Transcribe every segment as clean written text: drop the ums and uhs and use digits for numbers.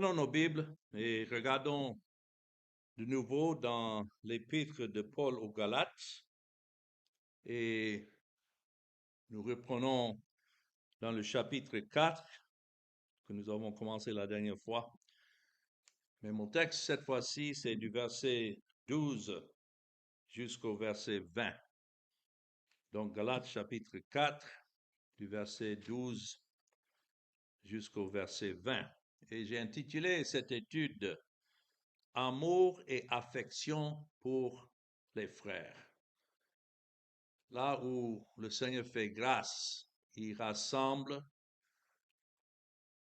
Prenons nos Bibles et regardons de nouveau dans l'épître de Paul aux Galates et nous reprenons dans le chapitre 4 que nous avons commencé la dernière fois. Mais mon texte cette fois-ci, c'est du verset 12 jusqu'au verset 20. Donc Galates chapitre 4, du verset 12 jusqu'au verset 20. Et j'ai intitulé cette étude Amour et affection pour les frères. Là où le Seigneur fait grâce, il rassemble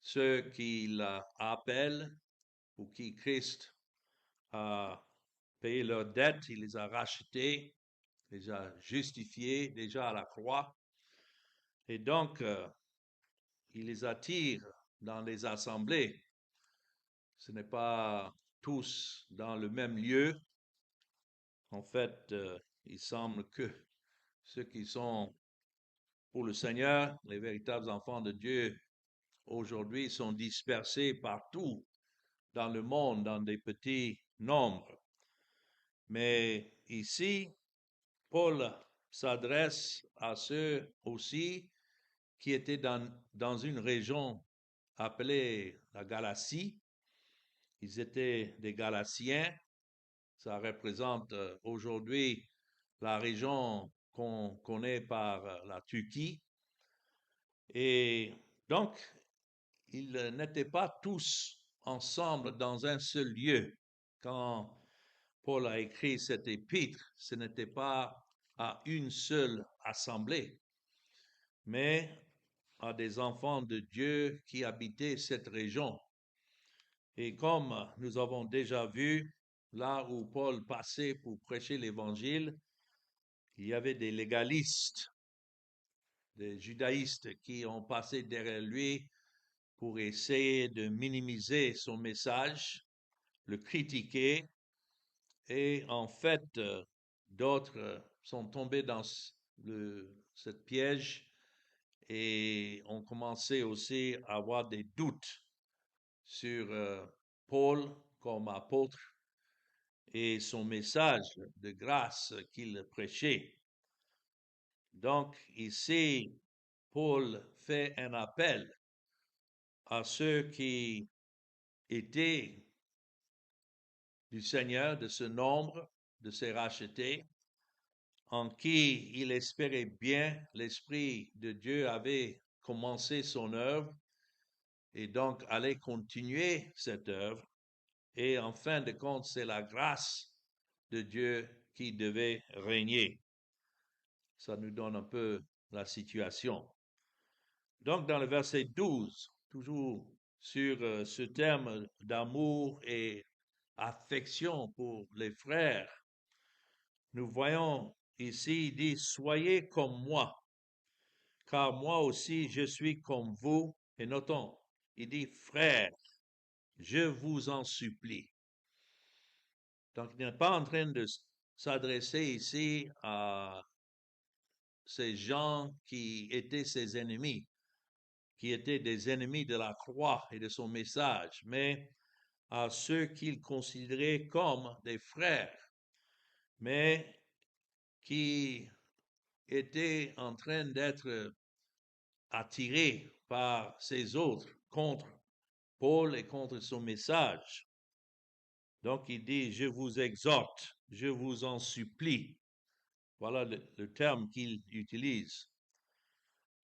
ceux qu'il appelle ou qui Christ a payé leurs dettes, il les a rachetés, les a justifiés déjà à la croix. Et donc, il les attire dans les assemblées. Ce n'est pas tous dans le même lieu. En fait, il semble que ceux qui sont pour le Seigneur, les véritables enfants de Dieu, aujourd'hui sont dispersés partout dans le monde, dans des petits nombres. Mais ici, Paul s'adresse à ceux aussi qui étaient dans une région appelée la Galatie. Ils étaient des Galatiens. Ça représente aujourd'hui la région qu'on connaît par la Turquie. Et donc, ils n'étaient pas tous ensemble dans un seul lieu. Quand Paul a écrit cet épître, ce n'était pas à une seule assemblée, mais à des enfants de Dieu qui habitaient cette région. Et comme nous avons déjà vu, là où Paul passait pour prêcher l'évangile, il y avait des légalistes, des judaïstes qui ont passé derrière lui pour essayer de minimiser son message, le critiquer. Et en fait, d'autres sont tombés dans cette piège et ont commencé aussi à avoir des doutes sur Paul comme apôtre et son message de grâce qu'il prêchait. Donc ici, Paul fait un appel à ceux qui étaient du Seigneur, de ce nombre, de ces rachetés, en qui il espérait bien l'Esprit de Dieu avait commencé son œuvre et donc allait continuer cette œuvre. Et en fin de compte, c'est la grâce de Dieu qui devait régner. Ça nous donne un peu la situation. Donc, dans le verset 12, toujours sur ce terme d'amour et affection pour les frères, nous voyons ici, il dit, soyez comme moi, car moi aussi je suis comme vous. Et notons, il dit, frères, je vous en supplie. Donc, il n'est pas en train de s'adresser ici à ces gens qui étaient ses ennemis, qui étaient des ennemis de la croix et de son message, mais à ceux qu'il considérait comme des frères, mais qui étaient en train d'être attirés par ces autres contre Paul et contre son message. Donc il dit, je vous exhorte, je vous en supplie. Voilà le terme qu'il utilise.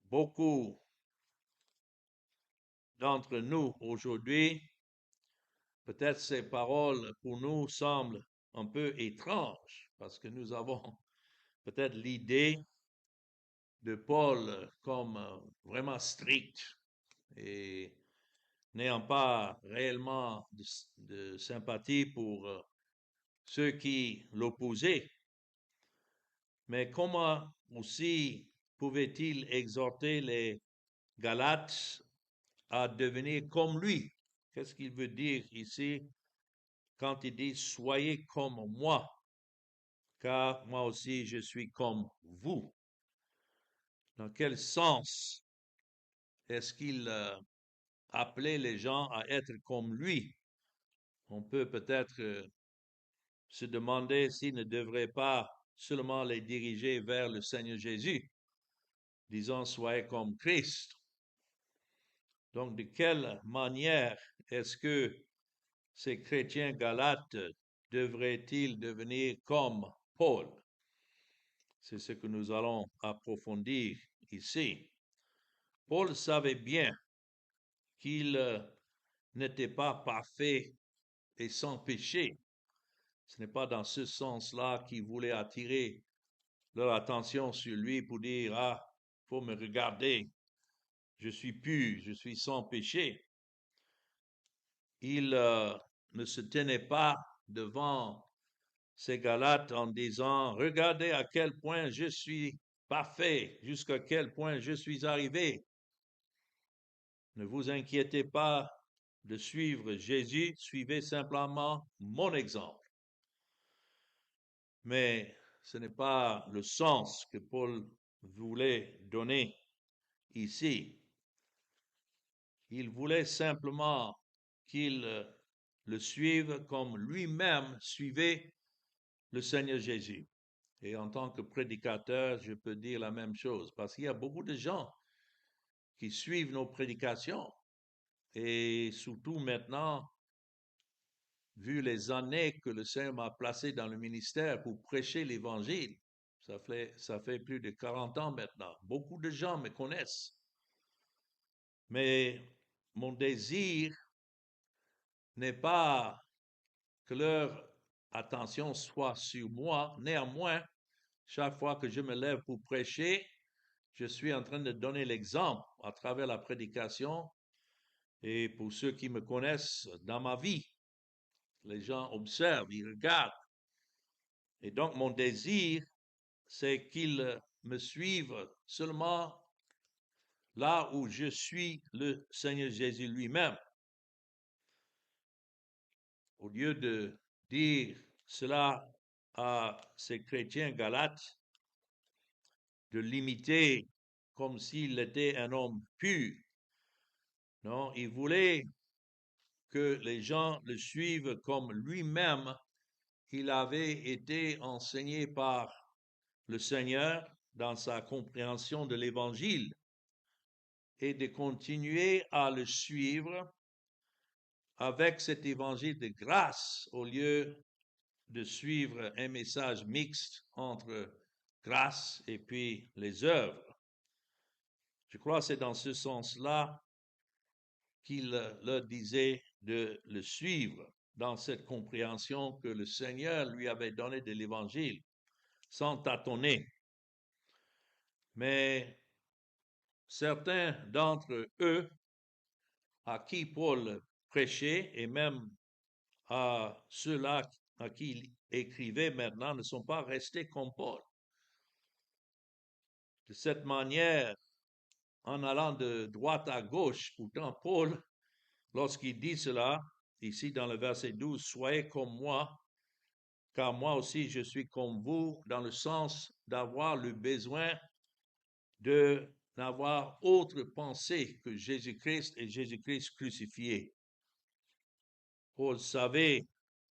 Beaucoup d'entre nous aujourd'hui, peut-être ces paroles pour nous semblent un peu étranges parce que nous avons peut-être l'idée de Paul comme vraiment strict et n'ayant pas réellement de sympathie pour ceux qui l'opposaient. Mais comment aussi pouvait-il exhorter les Galates à devenir comme lui? Qu'est-ce qu'il veut dire ici quand il dit soyez comme moi, car moi aussi je suis comme vous? Dans quel sens est-ce qu'il appeler les gens à être comme lui. On peut peut-être se demander s'il ne devrait pas seulement les diriger vers le Seigneur Jésus, disant soyez comme Christ. Donc, de quelle manière est-ce que ces chrétiens galates devraient-ils devenir comme Paul? C'est ce que nous allons approfondir ici. Paul savait bien qu'il n'était pas parfait et sans péché. Ce n'est pas dans ce sens-là qu'il voulait attirer leur attention sur lui pour dire, ah, faut me regarder, je suis pur, je suis sans péché. Il ne se tenait pas devant ces Galates en disant, regardez à quel point je suis parfait, jusqu'à quel point je suis arrivé. Ne vous inquiétez pas de suivre Jésus, suivez simplement mon exemple. Mais ce n'est pas le sens que Paul voulait donner ici. Il voulait simplement qu'il le suive comme lui-même suivait le Seigneur Jésus. Et en tant que prédicateur, je peux dire la même chose, parce qu'il y a beaucoup de gens qui suivent nos prédications. Et surtout maintenant, vu les années que le Seigneur m'a placé dans le ministère pour prêcher l'Évangile, ça fait plus de 40 ans maintenant. Beaucoup de gens me connaissent. Mais mon désir n'est pas que leur attention soit sur moi. Néanmoins, chaque fois que je me lève pour prêcher, je suis en train de donner l'exemple à travers la prédication et pour ceux qui me connaissent dans ma vie. Les gens observent, ils regardent. Et donc, mon désir, c'est qu'ils me suivent seulement là où je suis le Seigneur Jésus lui-même. Au lieu de dire cela à ces chrétiens galates, de l'imiter comme s'il était un homme pur, non, il voulait que les gens le suivent comme lui-même il avait été enseigné par le Seigneur dans sa compréhension de l'Évangile et de continuer à le suivre avec cet évangile de grâce au lieu de suivre un message mixte entre grâce et puis les œuvres. Je crois que c'est dans ce sens-là qu'il leur disait de le suivre dans cette compréhension que le Seigneur lui avait donnée de l'évangile, sans tâtonner. Mais certains d'entre eux à qui Paul prêchait et même à ceux-là à qui il écrivait maintenant ne sont pas restés comme Paul. De cette manière, en allant de droite à gauche, pourtant Paul, lorsqu'il dit cela, ici dans le verset 12, soyez comme moi, car moi aussi je suis comme vous, dans le sens d'avoir le besoin de n'avoir autre pensée que Jésus-Christ et Jésus-Christ crucifié. Paul savait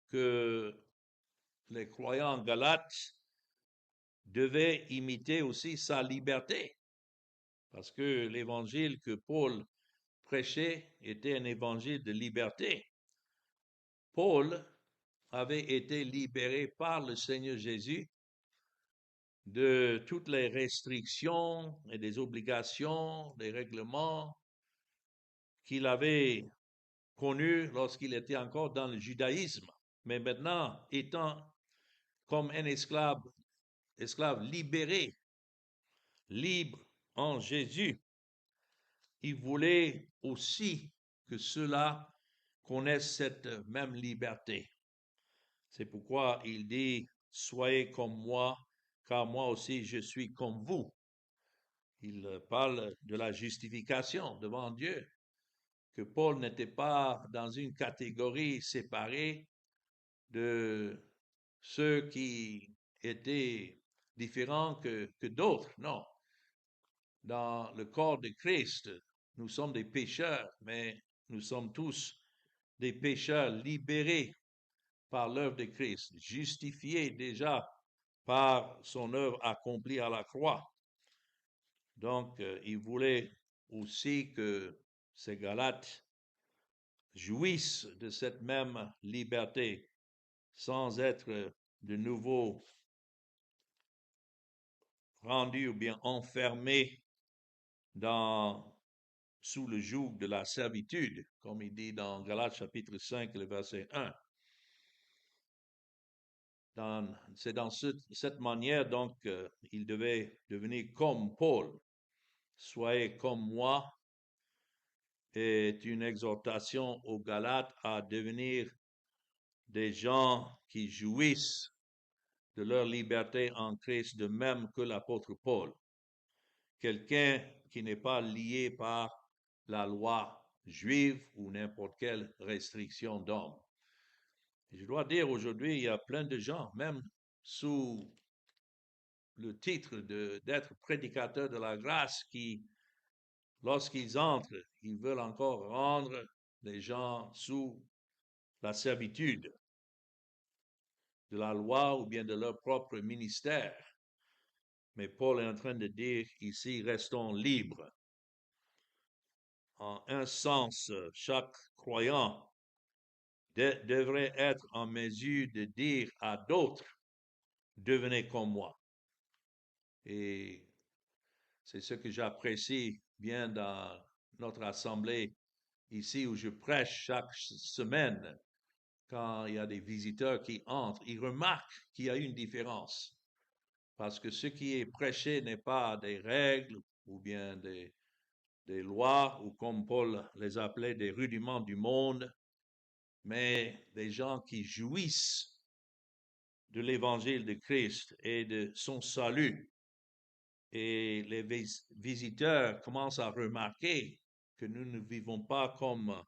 que les croyants galates devaient imiter aussi sa liberté, parce que l'évangile que Paul prêchait était un évangile de liberté. Paul avait été libéré par le Seigneur Jésus de toutes les restrictions et des obligations, des règlements qu'il avait connus lorsqu'il était encore dans le judaïsme. Mais maintenant, étant comme un esclave libéré, libre en Jésus, il voulait aussi que ceux-là connaissent cette même liberté. C'est pourquoi il dit, soyez comme moi, car moi aussi je suis comme vous. Il parle de la justification devant Dieu, que Paul n'était pas dans une catégorie séparée de ceux qui étaient différents que d'autres. Non. Dans le corps de Christ, nous sommes des pécheurs, mais nous sommes tous des pécheurs libérés par l'œuvre de Christ, justifiés déjà par son œuvre accomplie à la croix. Donc, il voulait aussi que ces Galates jouissent de cette même liberté sans être de nouveau rendus ou bien enfermés sous le joug de la servitude, comme il dit dans Galates chapitre 5, le verset 1. C'est dans cette manière, donc, il devait devenir comme Paul. Soyez comme moi est une exhortation aux Galates à devenir des gens qui jouissent de leur liberté en Christ, de même que l'apôtre Paul. Quelqu'un qui n'est pas lié par la loi juive ou n'importe quelle restriction d'homme. Je dois dire aujourd'hui, il y a plein de gens, même sous le titre d'être prédicateur de la grâce, qui, lorsqu'ils entrent, ils veulent encore rendre les gens sous la servitude de la loi ou bien de leur propre ministère. Mais Paul est en train de dire ici, restons libres. En un sens, chaque croyant devrait être en mesure de dire à d'autres, devenez comme moi. Et c'est ce que j'apprécie bien dans notre assemblée ici où je prêche chaque semaine. Quand il y a des visiteurs qui entrent, ils remarquent qu'il y a une différence. Parce que ce qui est prêché n'est pas des règles ou bien des lois, ou comme Paul les appelait, des rudiments du monde, mais des gens qui jouissent de l'évangile de Christ et de son salut. Et les visiteurs commencent à remarquer que nous ne vivons pas comme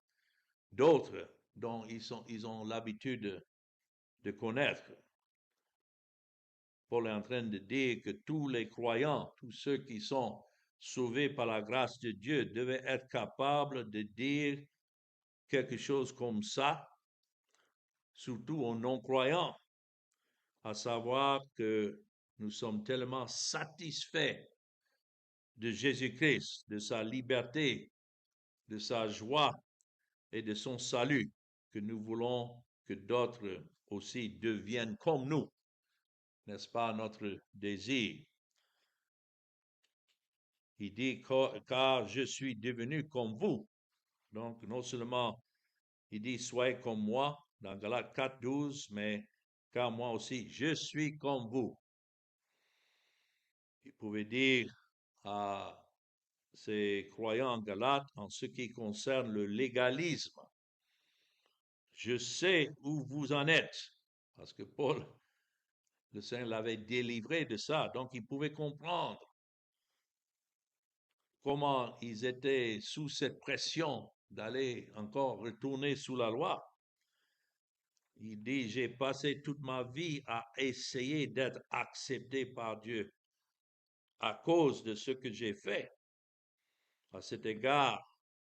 d'autres dont ils ont l'habitude de connaître. Paul est en train de dire que tous les croyants, tous ceux qui sont sauvés par la grâce de Dieu, devaient être capables de dire quelque chose comme ça, surtout aux non-croyants, à savoir que nous sommes tellement satisfaits de Jésus-Christ, de sa liberté, de sa joie et de son salut, que nous voulons que d'autres aussi deviennent comme nous. N'est-ce pas notre désir? Il dit, car je suis devenu comme vous. Donc, non seulement il dit, soyez comme moi, dans Galates 4, 12, mais car moi aussi, je suis comme vous. Il pouvait dire à ces croyants en Galates, en ce qui concerne le légalisme, je sais où vous en êtes, parce que Paul, le Seigneur l'avait délivré de ça, donc il pouvait comprendre comment ils étaient sous cette pression d'aller encore retourner sous la loi. Il dit, j'ai passé toute ma vie à essayer d'être accepté par Dieu à cause de ce que j'ai fait. À cet égard,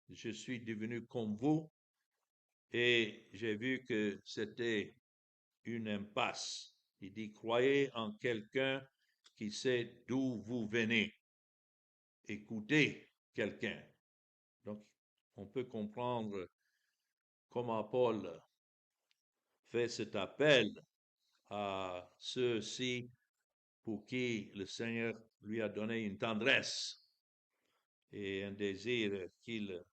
je suis devenu comme vous et j'ai vu que c'était une impasse. Il dit, croyez en quelqu'un qui sait d'où vous venez. Écoutez quelqu'un. Donc, on peut comprendre comment Paul fait cet appel à ceux-ci pour qui le Seigneur lui a donné une tendresse et un désir qu'ils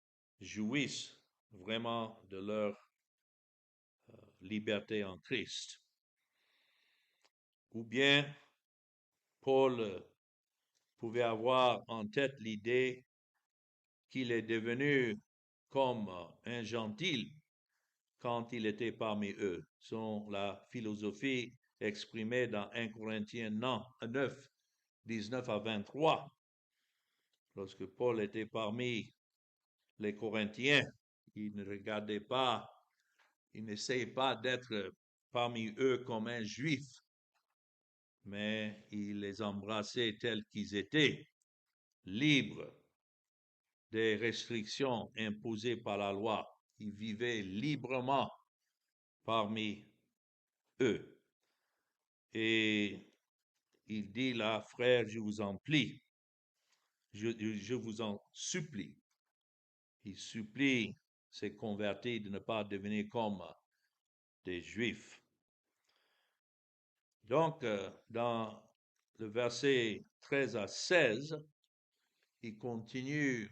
jouissent vraiment de leur liberté en Christ. Ou bien Paul pouvait avoir en tête l'idée qu'il est devenu comme un gentil quand il était parmi eux. C'est la philosophie exprimée dans 1 Corinthiens 9, 19 à 23. Lorsque Paul était parmi les Corinthiens, il ne regardait pas, il n'essayait pas d'être parmi eux comme un juif, mais il les embrassait tels qu'ils étaient, libres, des restrictions imposées par la loi. Il vivait librement parmi eux. Et il dit là, frère, je vous en prie, je vous en supplie. Il supplie ces convertis de ne pas devenir comme des Juifs. Donc, dans le verset 13 à 16, il continue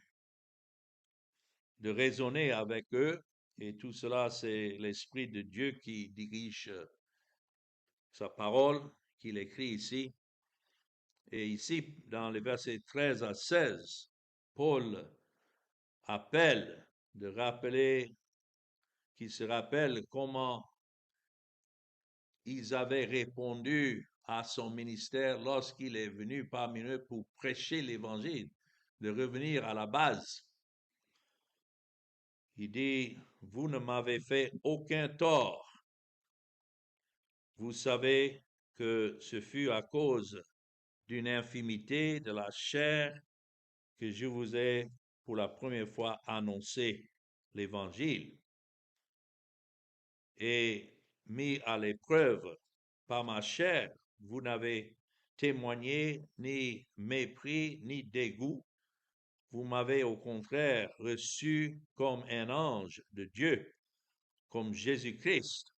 de raisonner avec eux, et tout cela, c'est l'Esprit de Dieu qui dirige sa parole, qu'il écrit ici. Et ici, dans les versets 13 à 16, Paul appelle de rappeler, qu'il se rappelle comment ils avaient répondu à son ministère lorsqu'il est venu parmi eux pour prêcher l'Évangile, de revenir à la base. Il dit, vous ne m'avez fait aucun tort. Vous savez que ce fut à cause d'une infimité de la chair que je vous ai pour la première fois annoncé l'Évangile et mis à l'épreuve par ma chair. Vous n'avez témoigné ni mépris ni dégoût. Vous m'avez au contraire reçu comme un ange de Dieu, comme Jésus-Christ.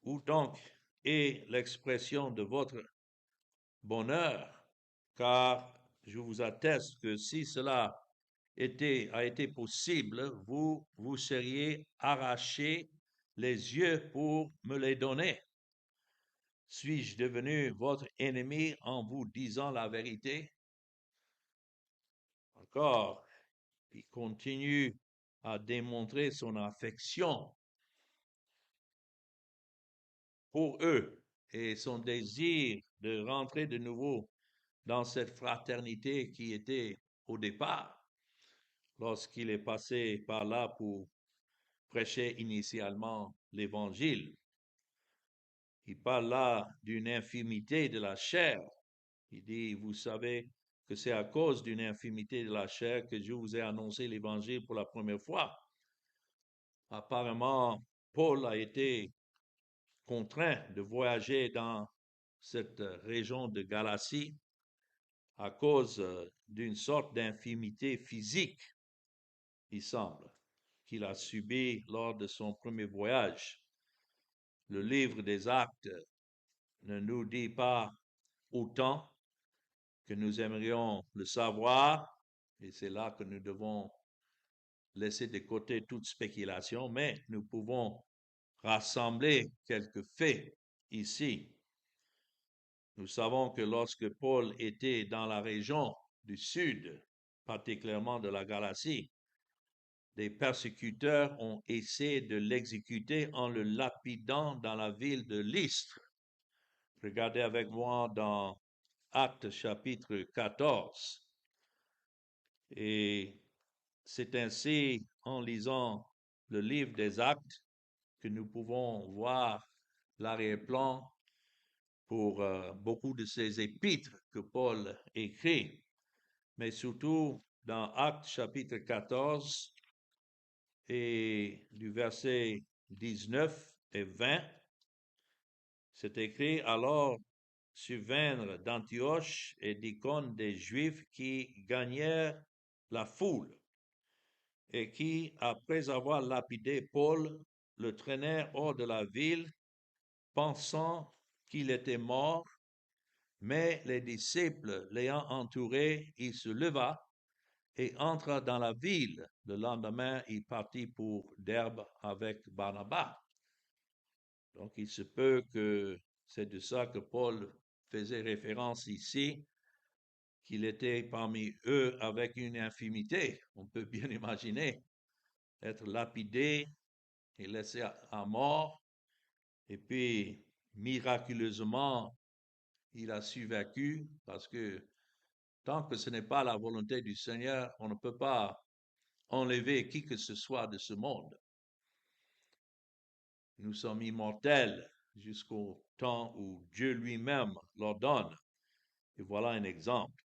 Où donc est l'expression de votre bonheur? Car je vous atteste que si cela a été possible, vous vous seriez arraché les yeux pour me les donner. Suis-je devenu votre ennemi en vous disant la vérité? Encore, il continue à démontrer son affection pour eux et son désir de rentrer de nouveau dans cette fraternité qui était au départ, lorsqu'il est passé par là pour prêcher initialement l'Évangile. Il parle là d'une infimité de la chair. Il dit, vous savez que c'est à cause d'une infimité de la chair que je vous ai annoncé l'Évangile pour la première fois. Apparemment, Paul a été contraint de voyager dans cette région de Galatie à cause d'une sorte d'infimité physique, il semble, qu'il a subi lors de son premier voyage. Le livre des Actes ne nous dit pas autant que nous aimerions le savoir, et c'est là que nous devons laisser de côté toute spéculation, mais nous pouvons rassembler quelques faits ici. Nous savons que lorsque Paul était dans la région du sud, particulièrement de la Galatie, des persécuteurs ont essayé de l'exécuter en le lapidant dans la ville de Lystre. Regardez avec moi dans Actes chapitre 14. Et c'est ainsi, en lisant le livre des Actes, que nous pouvons voir l'arrière-plan pour beaucoup de ces épîtres que Paul écrit. Mais surtout dans Actes chapitre 14 et du verset 19 et 20, c'est écrit, alors survinrent d'Antioche et d'Icône des Juifs qui gagnèrent la foule et qui, après avoir lapidé Paul, le traînèrent hors de la ville, pensant qu'il était mort. Mais les disciples l'ayant entouré, il se leva et entra dans la ville. Le lendemain, il partit pour Derbe avec Barnabas. Donc, il se peut que c'est de ça que Paul faisait référence ici, qu'il était parmi eux avec une infimité. On peut bien imaginer être lapidé et laissé à mort, et puis miraculeusement, il a survécu parce que tant que ce n'est pas la volonté du Seigneur, on ne peut pas enlever qui que ce soit de ce monde. Nous sommes immortels jusqu'au temps où Dieu lui-même l'ordonne. Et voilà un exemple.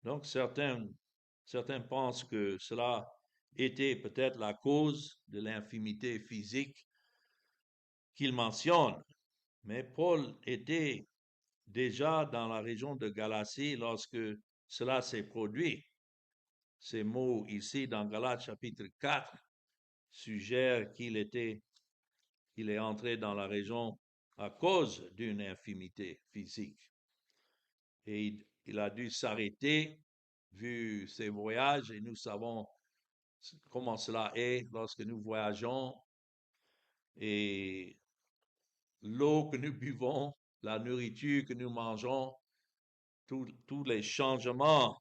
Donc certains Certains pensent que cela était peut-être la cause de l'infimité physique qu'il mentionne. Mais Paul était déjà dans la région de Galatie lorsque cela s'est produit. Ces mots ici dans Galates chapitre 4 suggèrent qu'il est entré dans la région à cause d'une infimité physique. Et il a dû s'arrêter vu ses voyages et nous savons comment cela est lorsque nous voyageons et l'eau que nous buvons, la nourriture que nous mangeons, tous les changements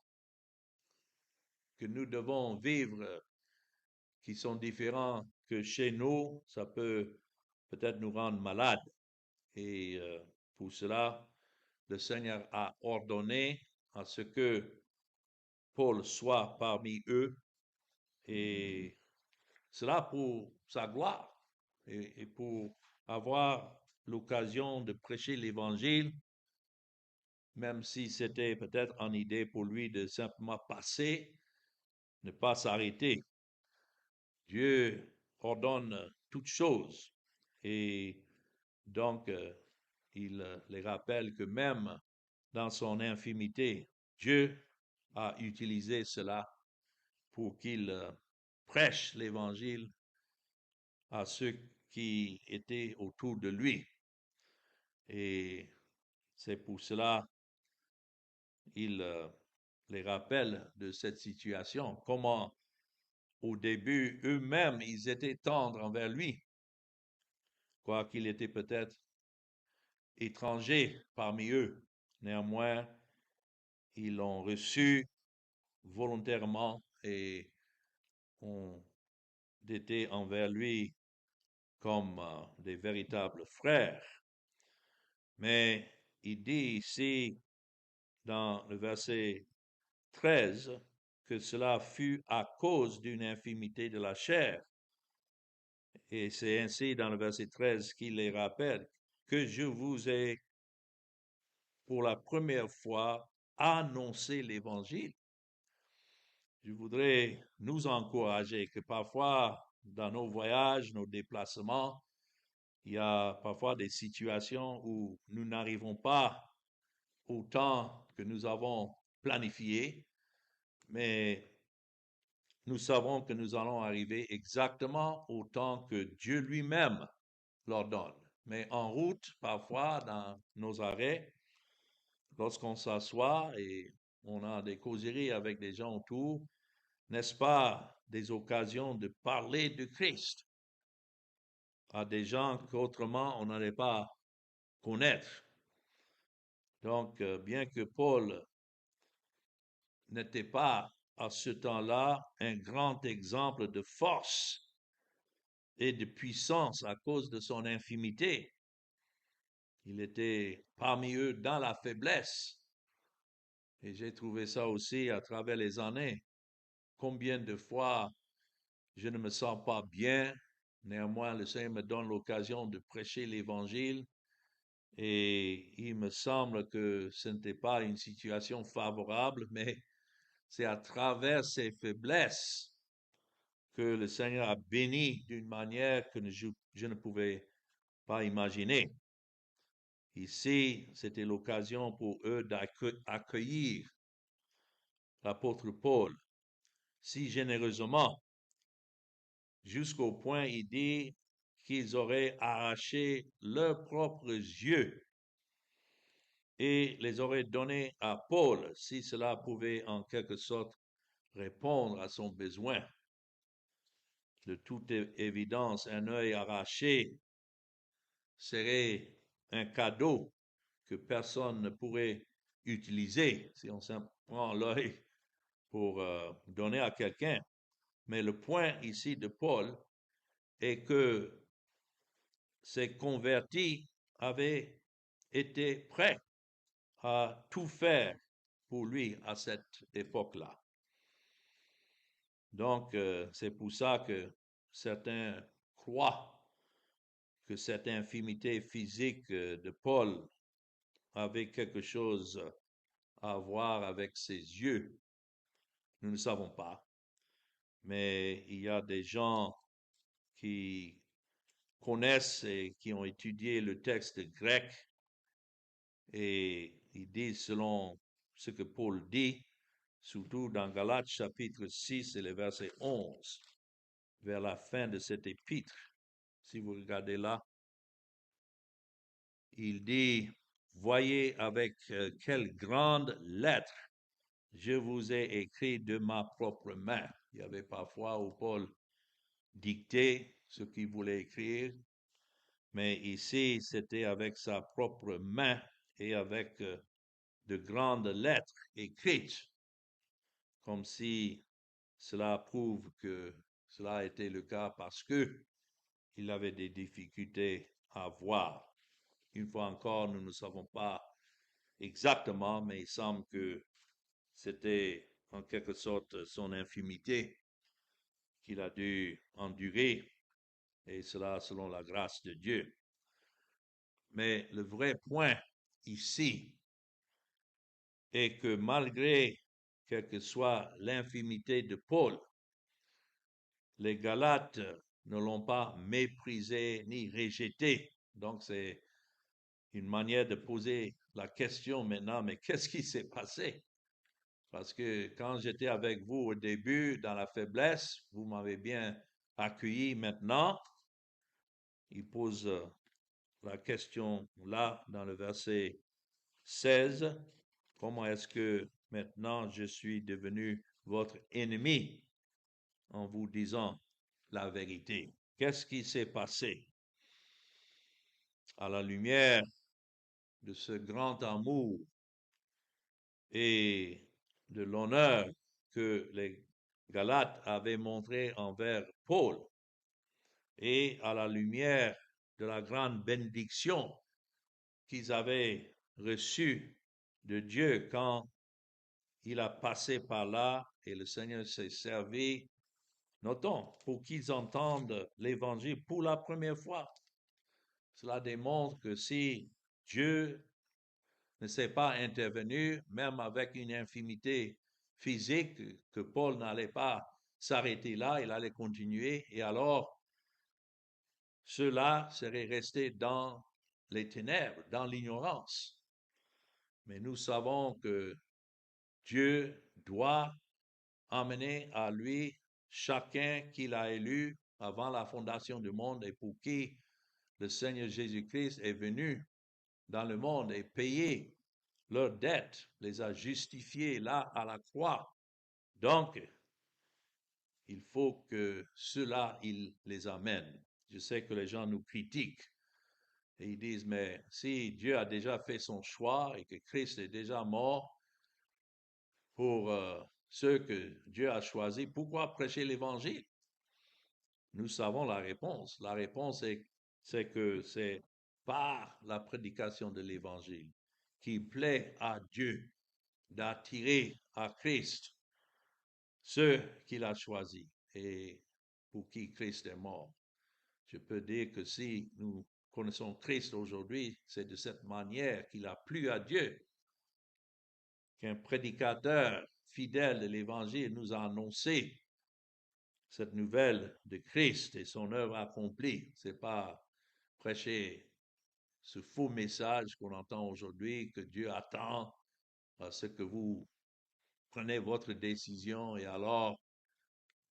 que nous devons vivre qui sont différents que chez nous, ça peut peut-être nous rendre malades. Et pour cela, le Seigneur a ordonné à ce que Paul soit parmi eux et cela pour sa gloire et pour avoir l'occasion de prêcher l'Évangile, même si c'était peut-être en idée pour lui de simplement passer, ne pas s'arrêter. Dieu ordonne toutes choses et donc il les rappelle que même dans son infimité, Dieu a utilisé cela pour qu'il prêche l'Évangile à ceux qui étaient autour de lui. Et c'est pour cela qu'il les rappelle de cette situation, comment au début eux-mêmes ils étaient tendres envers lui, quoiqu'il était peut-être étranger parmi eux. Néanmoins, ils l'ont reçu volontairement et ont été envers lui comme des véritables frères. Mais il dit ici dans le verset 13 que cela fut à cause d'une infimité de la chair. Et c'est ainsi dans le verset 13 qu'il les rappelle que je vous ai pour la première fois annoncé l'Évangile. Je voudrais nous encourager que parfois, dans nos voyages, nos déplacements, il y a parfois des situations où nous n'arrivons pas au temps que nous avons planifié, mais nous savons que nous allons arriver exactement au temps que Dieu lui-même l'ordonne. Mais en route, parfois, dans nos arrêts, lorsqu'on s'assoit et on a des causeries avec des gens autour, n'est-ce pas des occasions de parler de Christ à des gens qu'autrement on n'allait pas connaître. Donc, bien que Paul n'était pas à ce temps-là un grand exemple de force et de puissance à cause de son infimité, il était parmi eux dans la faiblesse. Et j'ai trouvé ça aussi à travers les années. Combien de fois je ne me sens pas bien, néanmoins le Seigneur me donne l'occasion de prêcher l'Évangile et il me semble que ce n'était pas une situation favorable, mais c'est à travers ces faiblesses que le Seigneur a béni d'une manière que je ne pouvais pas imaginer. Ici, c'était l'occasion pour eux d'accueillir l'apôtre Paul si généreusement, jusqu'au point, il dit, qu'ils auraient arraché leurs propres yeux et les auraient donnés à Paul si cela pouvait en quelque sorte répondre à son besoin. De toute évidence, un œil arraché serait un cadeau que personne ne pourrait utiliser si on s'en prend l'œil pour donner à quelqu'un. Mais le point ici de Paul est que ces convertis avaient été prêts à tout faire pour lui à cette époque-là. Donc, c'est pour ça que certains croient que cette infimité physique de Paul avait quelque chose à voir avec ses yeux. Nous ne savons pas. Mais il y a des gens qui connaissent et qui ont étudié le texte grec et ils disent selon ce que Paul dit, surtout dans Galates chapitre 6 et le verset 11, vers la fin de cet épître. Si vous regardez là, il dit, voyez avec quelle grande lettre je vous ai écrit de ma propre main. Il y avait parfois où Paul dictait ce qu'il voulait écrire, mais ici, c'était avec sa propre main et avec de grandes lettres écrites, comme si cela prouve que cela a été le cas parce que il avait des difficultés à voir. Une fois encore, nous ne savons pas exactement, mais il semble que c'était en quelque sorte son infirmité qu'il a dû endurer, et cela selon la grâce de Dieu. Mais le vrai point ici est que malgré quelle que soit l'infimité de Paul, les Galates ne l'ont pas méprisé ni rejeté. Donc c'est une manière de poser la question maintenant, mais qu'est-ce qui s'est passé? Parce que quand j'étais avec vous au début, dans la faiblesse, vous m'avez bien accueilli. Maintenant, il pose la question là, dans le verset 16, comment est-ce que maintenant je suis devenu votre ennemi en vous disant la vérité? Qu'est-ce qui s'est passé? À la lumière de ce grand amour et de l'honneur que les Galates avaient montré envers Paul, et à la lumière de la grande bénédiction qu'ils avaient reçue de Dieu quand il a passé par là et le Seigneur s'est servi, notons, pour qu'ils entendent l'évangile pour la première fois. Cela démontre que si Dieu ne s'est pas intervenu, même avec une infimité physique, que Paul n'allait pas s'arrêter là, il allait continuer, et alors ceux-là seraient restés dans les ténèbres, dans l'ignorance. Mais nous savons que Dieu doit amener à lui chacun qu'il a élu avant la fondation du monde et pour qui le Seigneur Jésus-Christ est venu dans le monde et payé leurs dettes, les a justifiés là à la croix. Donc, il faut que ceux-là, il les amène. Je sais que les gens nous critiquent et ils disent, mais si Dieu a déjà fait son choix et que Christ est déjà mort pour ceux que Dieu a choisis, pourquoi prêcher l'évangile? Nous savons la réponse. La réponse c'est que c'est par la prédication de l'évangile qui plaît à Dieu d'attirer à Christ ceux qu'il a choisis et pour qui Christ est mort. Je peux dire que si nous connaissons Christ aujourd'hui, c'est de cette manière qu'il a plu à Dieu qu'un prédicateur fidèle de l'Évangile nous a annoncé cette nouvelle de Christ et son œuvre accomplie. C'est pas prêcher ce faux message qu'on entend aujourd'hui, que Dieu attend à ce que vous prenez votre décision et alors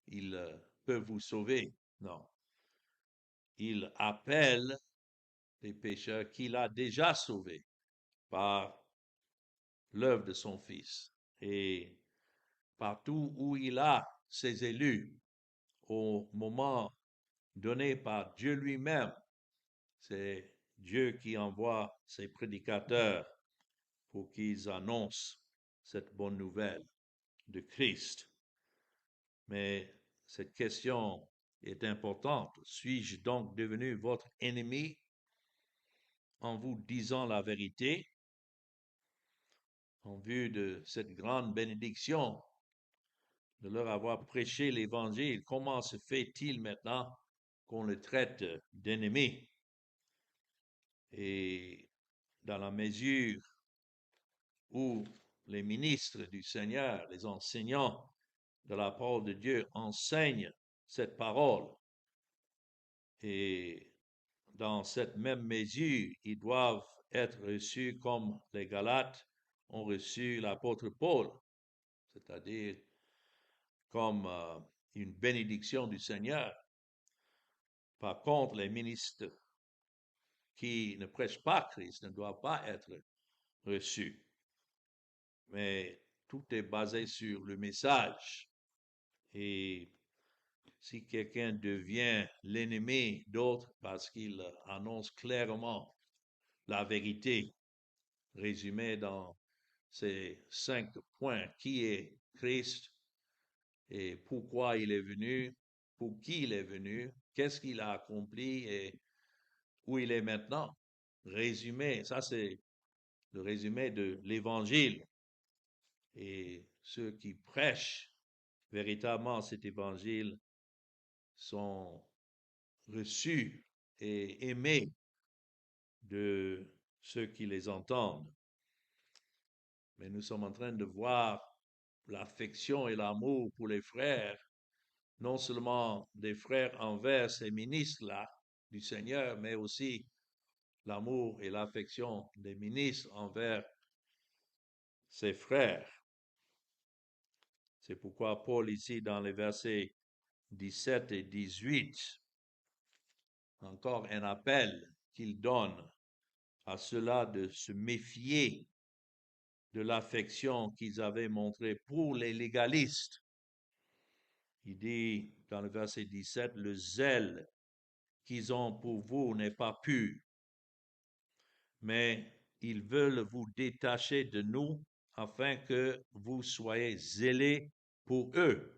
il peut vous sauver. Non. Il appelle les pécheurs qu'il a déjà sauvés par l'œuvre de son Fils. Et partout où il a ses élus, au moment donné par Dieu lui-même, c'est Dieu qui envoie ses prédicateurs pour qu'ils annoncent cette bonne nouvelle de Christ. Mais cette question est importante. Suis-je donc devenu votre ennemi en vous disant la vérité en vue de cette grande bénédiction de leur avoir prêché l'évangile? Comment se fait-il maintenant qu'on le traite d'ennemi? Et dans la mesure où les ministres du Seigneur, les enseignants, de la parole de Dieu enseignent cette parole. Et dans cette même mesure, ils doivent être reçus comme les Galates ont reçu l'apôtre Paul, c'est-à-dire comme une bénédiction du Seigneur. Par contre, les ministres qui ne prêchent pas Christ ne doivent pas être reçus. Mais tout est basé sur le message. Et si quelqu'un devient l'ennemi d'autres parce qu'il annonce clairement la vérité, résumée dans ces 5 points, qui est Christ et pourquoi il est venu, pour qui il est venu, qu'est-ce qu'il a accompli et où il est maintenant. Résumé, ça c'est le résumé de l'Évangile. Et ceux qui prêchent véritablement cet Évangile sont reçus et aimés de ceux qui les entendent. Mais nous sommes en train de voir l'affection et l'amour pour les frères, non seulement des frères envers ces ministres-là du Seigneur, mais aussi l'amour et l'affection des ministres envers ses frères. C'est pourquoi Paul ici dans les versets 17 et 18, encore un appel qu'il donne à ceux-là de se méfier de l'affection qu'ils avaient montrée pour les légalistes. Il dit dans le verset 17, le zèle qu'ils ont pour vous n'est pas pur, mais ils veulent vous détacher de nous afin que vous soyez zélés pour eux.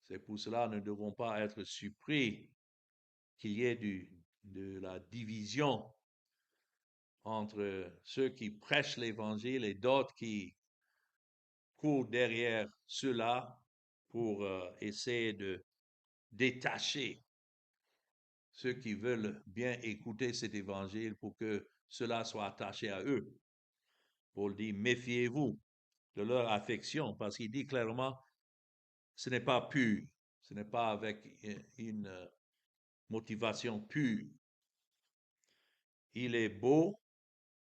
C'est pour cela que nous ne devons pas être surpris qu'il y ait de la division entre ceux qui prêchent l'Évangile et d'autres qui courent derrière ceux-là pour essayer de détacher ceux qui veulent bien écouter cet Évangile pour que cela soit attaché à eux. Paul dit, méfiez-vous de leur affection, parce qu'il dit clairement, ce n'est pas pur, ce n'est pas avec une motivation pure. Il est beau,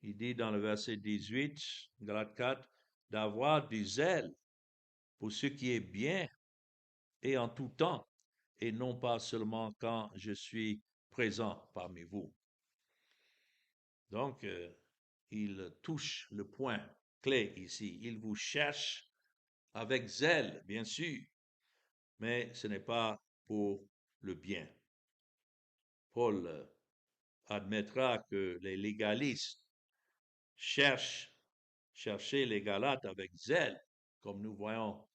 il dit dans le verset 18, Galates 4, d'avoir du zèle pour ce qui est bien et en tout temps, et non pas seulement quand je suis présent parmi vous. Donc, il touche le point clé ici. Il vous cherche avec zèle, bien sûr, mais ce n'est pas pour le bien. Paul admettra que les légalistes chercher les Galates avec zèle, comme nous voyons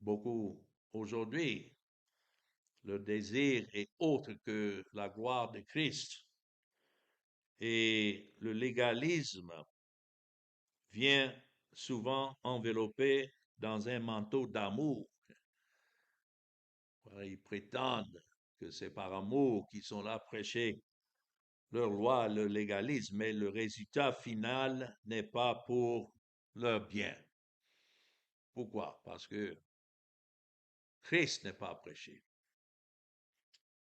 beaucoup aujourd'hui. Le désir est autre que la gloire de Christ. Et le légalisme vient souvent enveloppé dans un manteau d'amour. Ils prétendent que c'est par amour qu'ils sont là à prêcher leur loi, leur légalisme, mais le résultat final n'est pas pour leur bien. Pourquoi? Parce que Christ n'est pas prêché.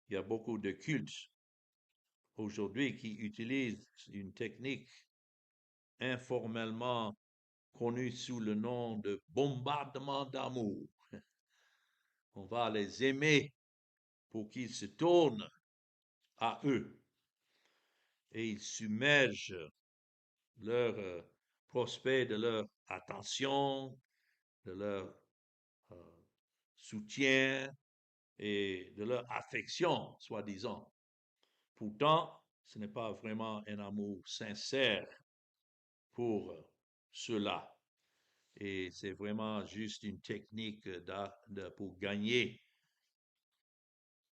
Il y a beaucoup de cultes aujourd'hui qui utilisent une technique informellement connue sous le nom de bombardement d'amour. On va les aimer pour qu'ils se tournent à eux et ils submergent leurs prospects de leur attention, de leur soutien et de leur affection, soi-disant. Pourtant, ce n'est pas vraiment un amour sincère pour ceux-là. Et c'est vraiment juste une technique pour gagner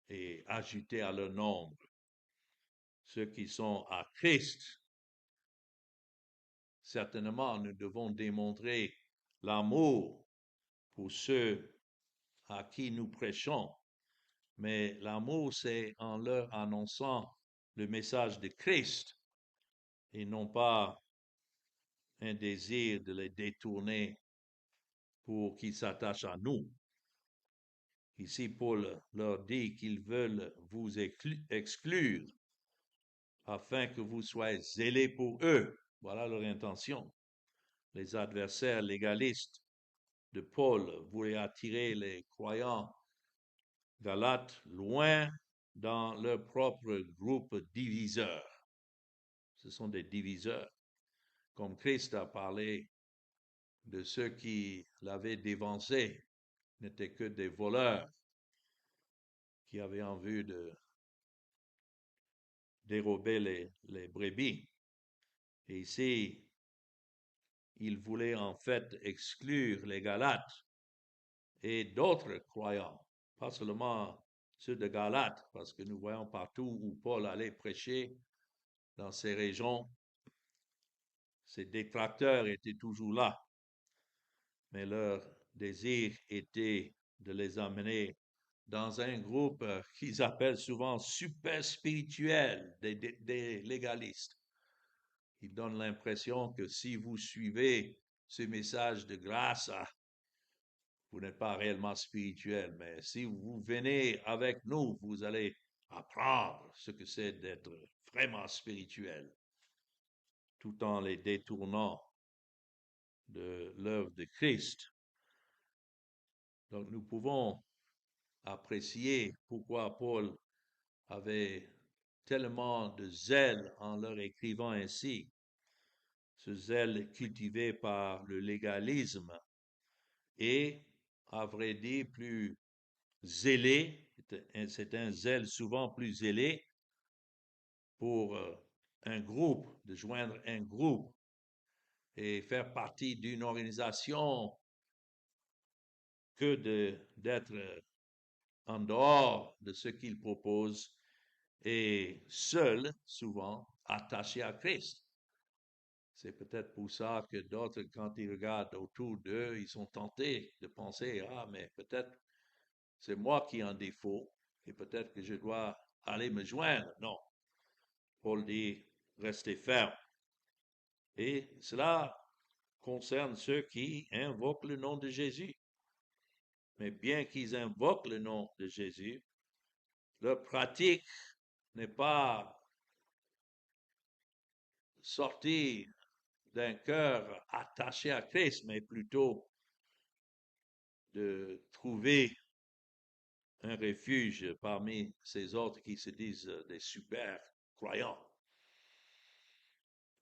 et ajouter à leur nombre. Ceux qui sont à Christ, certainement, nous devons démontrer l'amour pour ceux à qui nous prêchons. Mais l'amour, c'est en leur annonçant le message de Christ et non pas un désir de les détourner pour qu'ils s'attachent à nous. Ici, Paul leur dit qu'ils veulent vous exclure afin que vous soyez zélés pour eux. Voilà leur intention. Les adversaires légalistes de Paul voulaient attirer les croyants galates loin dans leur propre groupe diviseur. Ce sont des diviseurs. Comme Christ a parlé de ceux qui l'avaient dévancé, n'étaient que des voleurs qui avaient en vue de dérober les brebis. Et ici, il voulait en fait exclure les Galates et d'autres croyants, pas seulement ceux de Galates, parce que nous voyons partout où Paul allait prêcher dans ces régions, ses détracteurs étaient toujours là, mais leur désir était de les amener dans un groupe qu'ils appellent souvent super spirituel, des légalistes. Ils donnent l'impression que si vous suivez ce message de grâce, vous n'êtes pas réellement spirituel, mais si vous venez avec nous, vous allez apprendre ce que c'est d'être vraiment spirituel, tout en les détournant de l'œuvre de Christ. Donc nous pouvons apprécier pourquoi Paul avait tellement de zèle en leur écrivant ainsi, ce zèle cultivé par le légalisme et, à vrai dire, plus zélé, c'est un zèle souvent plus zélé pour un groupe, de joindre un groupe et faire partie d'une organisation que d'être en dehors de ce qu'il propose et seul, souvent, attaché à Christ. C'est peut-être pour ça que d'autres, quand ils regardent autour d'eux, ils sont tentés de penser, ah, mais peut-être c'est moi qui ai un défaut et peut-être que je dois aller me joindre. Non, Paul dit, restez ferme. Et cela concerne ceux qui invoquent le nom de Jésus. Mais bien qu'ils invoquent le nom de Jésus, leur pratique n'est pas sortie d'un cœur attaché à Christ, mais plutôt de trouver un refuge parmi ces autres qui se disent des super croyants.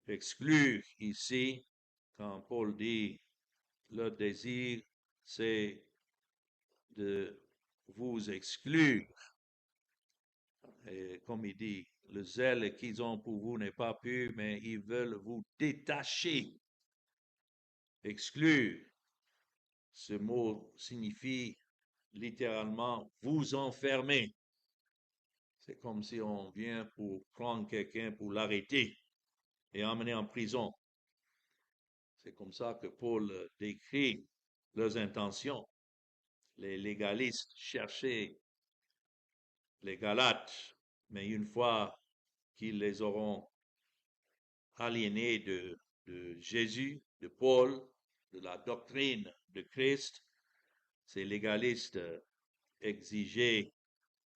Exclure ici, quand Paul dit leur désir, c'est de vous exclure. Et comme il dit, le zèle qu'ils ont pour vous n'est pas pur, mais ils veulent vous détacher. Exclure. Ce mot signifie littéralement vous enfermer. C'est comme si on vient pour prendre quelqu'un pour l'arrêter et emmener en prison. C'est comme ça que Paul décrit leurs intentions. Les légalistes cherchaient les Galates, mais une fois qu'ils les auront aliénés de Jésus, de Paul, de la doctrine de Christ, ces légalistes exigeaient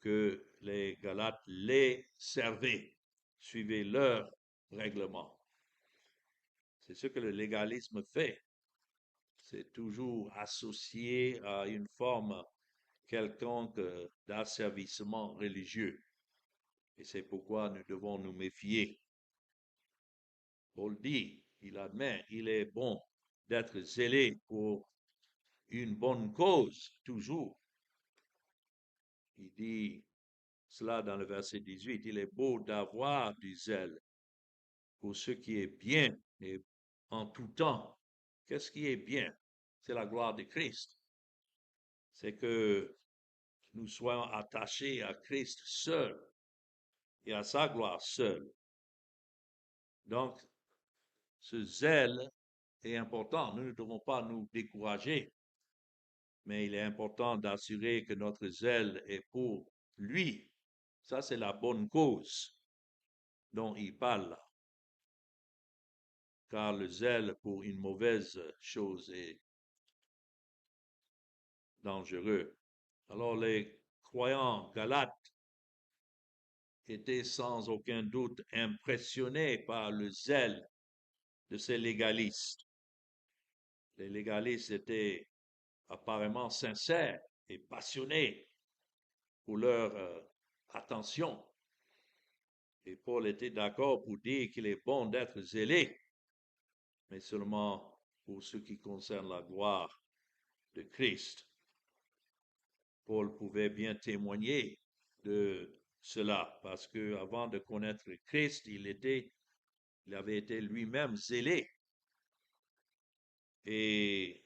que les Galates les servaient, suivaient leurs règlements. C'est ce que le légalisme fait. C'est toujours associé à une forme quelconque d'asservissement religieux. Et c'est pourquoi nous devons nous méfier. Paul dit, il admet, il est bon d'être zélé pour une bonne cause, toujours. Il dit cela dans le verset 18, il est beau d'avoir du zèle pour ce qui est bien et en tout temps. Qu'est-ce qui est bien? C'est la gloire de Christ. C'est que nous soyons attachés à Christ seul et à sa gloire seule. Donc, ce zèle est important. Nous ne devons pas nous décourager, mais il est important d'assurer que notre zèle est pour lui. Ça, c'est la bonne cause dont il parle là. Car le zèle pour une mauvaise chose est dangereux. Alors les croyants galates étaient sans aucun doute impressionnés par le zèle de ces légalistes. Les légalistes étaient apparemment sincères et passionnés pour leur attention. Et Paul était d'accord pour dire qu'il est bon d'être zélé, mais seulement pour ce qui concerne la gloire de Christ. Paul pouvait bien témoigner de cela parce que avant de connaître Christ, il avait été lui-même zélé. Et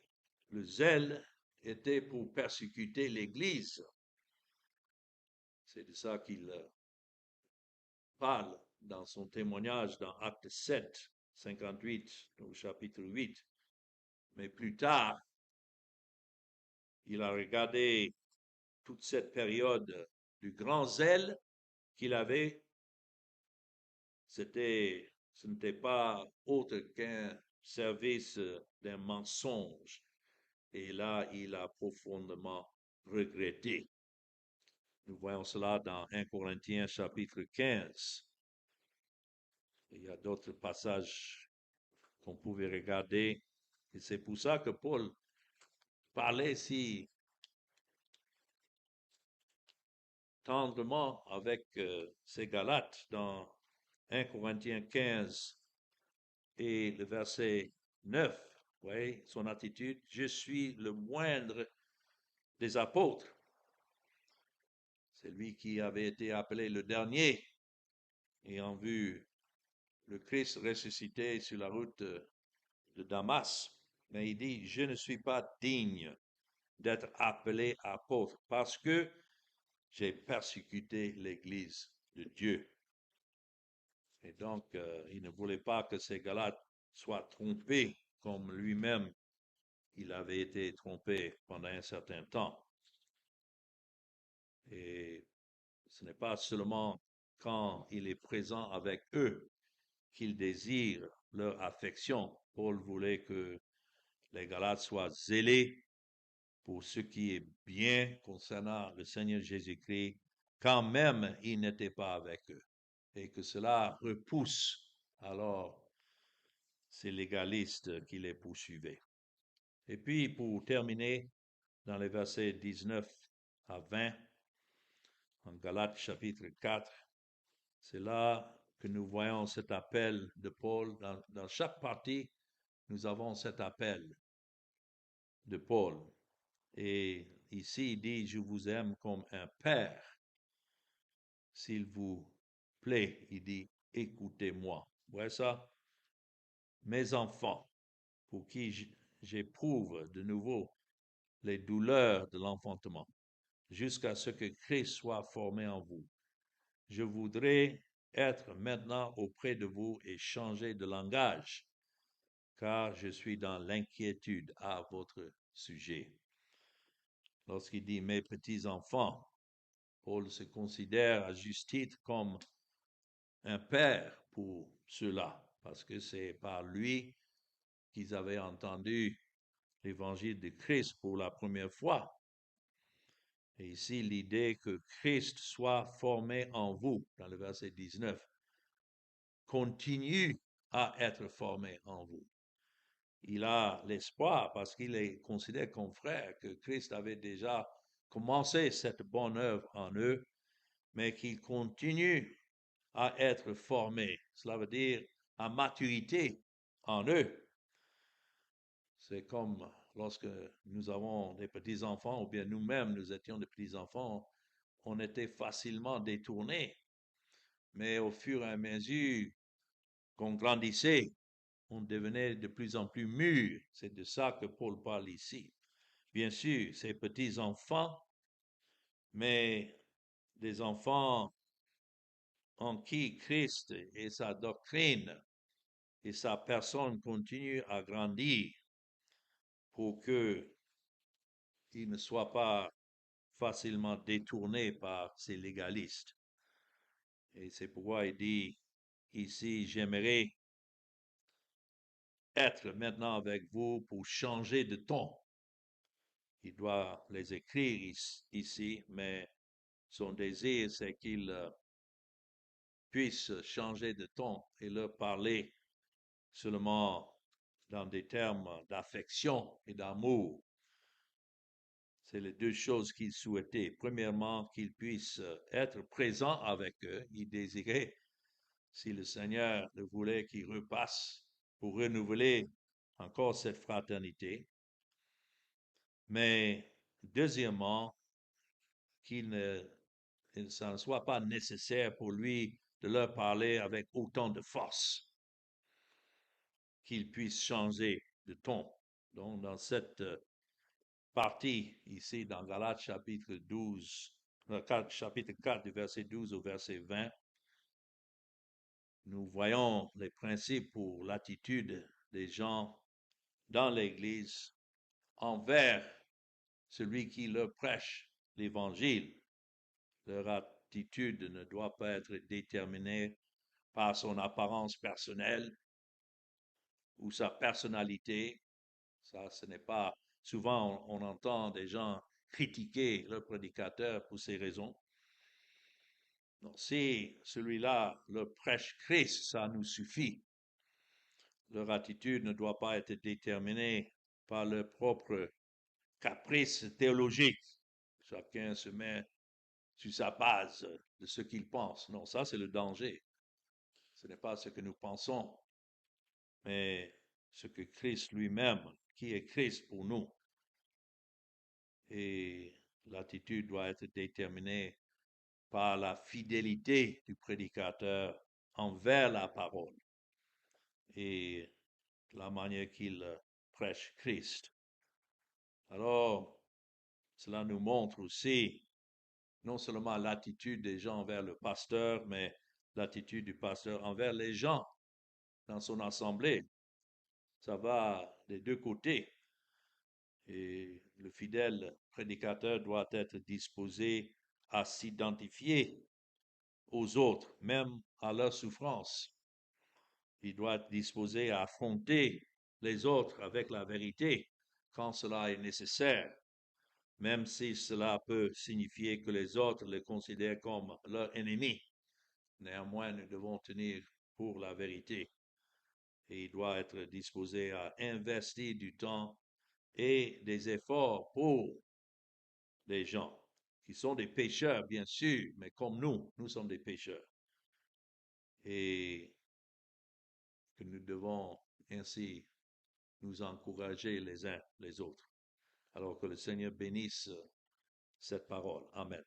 le zèle était pour persécuter l'Église. C'est de ça qu'il parle dans son témoignage dans Acte 7, 58, au chapitre 8. Mais plus tard, il a regardé toute cette période du grand zèle qu'il avait. Ce n'était pas autre qu'un service d'un mensonge. Et là, il a profondément regretté. Nous voyons cela dans 1 Corinthiens chapitre 15. Il y a d'autres passages qu'on pouvait regarder. Et c'est pour ça que Paul parlait si tendrement avec ces Galates dans 1 Corinthiens 15 et le verset 9. Vous voyez son attitude. Je suis le moindre des apôtres. C'est lui qui avait été appelé le dernier, ayant vu le Christ ressuscité sur la route de Damas. Mais il dit, je ne suis pas digne d'être appelé apôtre parce que j'ai persécuté l'Église de Dieu. Et donc, il ne voulait pas que ces Galates soient trompés comme lui-même, il avait été trompé pendant un certain temps. Et ce n'est pas seulement quand il est présent avec eux qu'il désire leur affection. Paul voulait que les Galates soient zélés pour ce qui est bien concernant le Seigneur Jésus-Christ, quand même il n'était pas avec eux. Et que cela repousse alors ces légalistes qui les poursuivaient. Et puis, pour terminer, dans les versets 19 à 20, en Galates chapitre 4, c'est là que nous voyons cet appel de Paul. Dans chaque partie, nous avons cet appel de Paul. Et ici, il dit, je vous aime comme un père. S'il vous plaît, il dit, écoutez-moi. Vous voyez ça? Mes enfants, pour qui j'éprouve de nouveau les douleurs de l'enfantement, jusqu'à ce que Christ soit formé en vous. Je voudrais être maintenant auprès de vous et changer de langage, car je suis dans l'inquiétude à votre sujet. Lorsqu'il dit mes petits-enfants, Paul se considère à juste titre comme un père pour ceux-là, parce que c'est par lui qu'ils avaient entendu l'évangile de Christ pour la première fois. Et ici, l'idée que Christ soit formé en vous, dans le verset 19, continue à être formé en vous. Il a l'espoir parce qu'il est considéré comme frère que Christ avait déjà commencé cette bonne œuvre en eux, mais qu'il continue à être formé. Cela veut dire à maturité en eux. C'est comme lorsque nous avons des petits-enfants, ou bien nous-mêmes, nous étions des petits-enfants, on était facilement détournés. Mais au fur et à mesure qu'on grandissait, on devenait de plus en plus mûr. C'est de ça que Paul parle ici. Bien sûr, ces petits-enfants, mais des enfants en qui Christ et sa doctrine et sa personne continuent à grandir pour qu'ils ne soient pas facilement détournés par ces légalistes. Et c'est pourquoi il dit ici, j'aimerais être maintenant avec vous pour changer de ton. il doit les écrire ici, mais son désir, c'est qu'il puisse changer de ton et leur parler seulement dans des termes d'affection et d'amour. C'est les deux choses qu'il souhaitait. Premièrement, qu'il puisse être présent avec eux. Il désirait, si le Seigneur le voulait, qu'il repasse pour renouveler encore cette fraternité. Mais deuxièmement, ça ne soit pas nécessaire pour lui de leur parler avec autant de force, qu'il puisse changer de ton. Donc, dans cette partie ici, dans Galates chapitre 12, chapitre 4, du verset 12 au verset 20, nous voyons les principes pour l'attitude des gens dans l'Église envers celui qui leur prêche l'Évangile. Leur attitude ne doit pas être déterminée par son apparence personnelle ou sa personnalité. Ça, ce n'est pas... Souvent, on entend des gens critiquer leur prédicateur pour ces raisons. Donc, si celui-là leur prêche Christ, ça nous suffit. Leur attitude ne doit pas être déterminée par leur propre caprice théologique. Chacun se met sur sa base de ce qu'il pense. Non, ça c'est le danger. Ce n'est pas ce que nous pensons, mais ce que Christ lui-même, qui est Christ pour nous. Et l'attitude doit être déterminée par la fidélité du prédicateur envers la parole et la manière qu'il prêche Christ. Alors, cela nous montre aussi non seulement l'attitude des gens envers le pasteur, mais l'attitude du pasteur envers les gens dans son assemblée. Ça va des deux côtés. Et le fidèle prédicateur doit être disposé à s'identifier aux autres, même à leur souffrance. Il doit être disposé à affronter les autres avec la vérité quand cela est nécessaire, même si cela peut signifier que les autres le considèrent comme leur ennemi. Néanmoins, nous devons tenir pour la vérité. Et il doit être disposé à investir du temps et des efforts pour les gens qui sont des pécheurs, bien sûr, mais comme nous sommes des pécheurs. Et que nous devons ainsi nous encourager les uns les autres. Alors que le Seigneur bénisse cette parole. Amen.